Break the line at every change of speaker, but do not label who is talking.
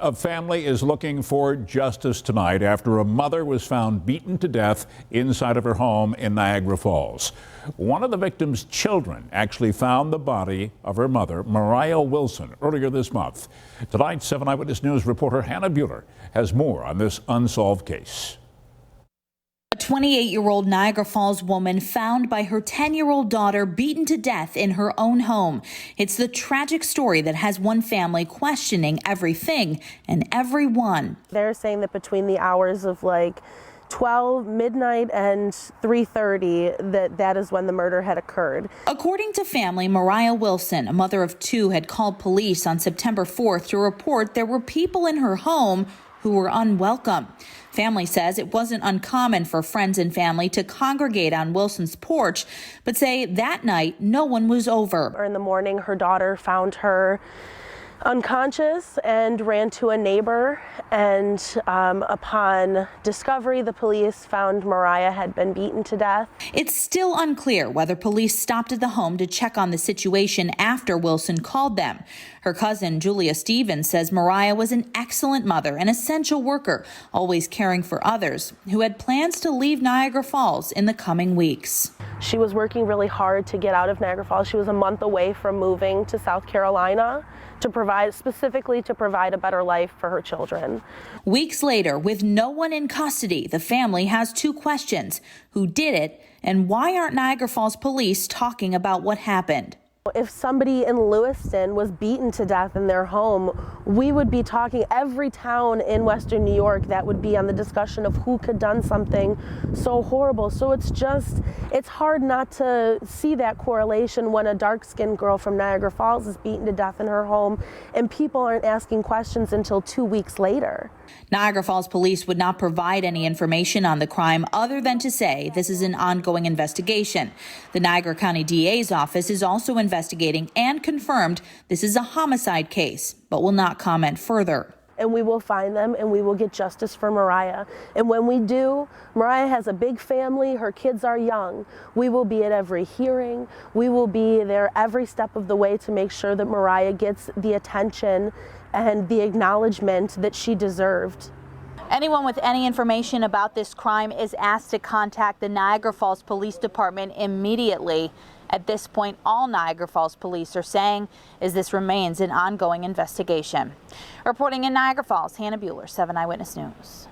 A family is looking for justice tonight after a mother was found beaten to death inside of her home in Niagara Falls. One of the victim's children actually found the body of her mother, Mariah Wilson, earlier this month. Tonight, 7 Eyewitness News reporter Hannah Buehler has more on this unsolved case.
A 28-year-old Niagara Falls woman found by her 10-year-old daughter beaten to death in her own home. It's the tragic story that has one family questioning everything and everyone.
They're saying that between the hours of like 12 midnight and 3:30 that is when the murder had occurred.
According to family, Mariah Wilson, a mother of two, had called police on September 4th to report there were people in her home who were unwelcome. Family says it wasn't uncommon for friends and family to congregate on Wilson's porch, but say that night no one was over.
In the morning, her daughter found her unconscious and ran to a neighbor, and upon discovery, the police found Mariah had been beaten to death.
It's still unclear whether police stopped at the home to check on the situation after Wilson called them. Her cousin, Julia Stevens, says Mariah was an excellent mother, an essential worker, always caring for others, who had plans to leave Niagara Falls in the coming weeks.
She was working really hard to get out of Niagara Falls. She was a month away from moving to South Carolina to specifically provide a better life for her children.
Weeks later, with no one in custody, the family has two questions: who did it, and why aren't Niagara Falls police talking about what happened?
If somebody in Lewiston was beaten to death in their home, we would be talking, every town in Western New York that would be on the discussion of who could done something so horrible. So it's hard not to see that correlation when a dark-skinned girl from Niagara Falls is beaten to death in her home and people aren't asking questions until 2 weeks later.
Niagara Falls police would not provide any information on the crime other than to say this is an ongoing investigation. The Niagara County DA's office is also investigating and confirmed this is a homicide case, but will not comment further.
And we will find them and we will get justice for Mariah. And when we do, Mariah has a big family, her kids are young. We will be at every hearing. We will be there every step of the way to make sure that Mariah gets the attention and the acknowledgement that she deserved.
Anyone with any information about this crime is asked to contact the Niagara Falls Police Department immediately. At this point, all Niagara Falls police are saying is this remains an ongoing investigation. Reporting in Niagara Falls, Hannah Buehler, 7 Eyewitness News.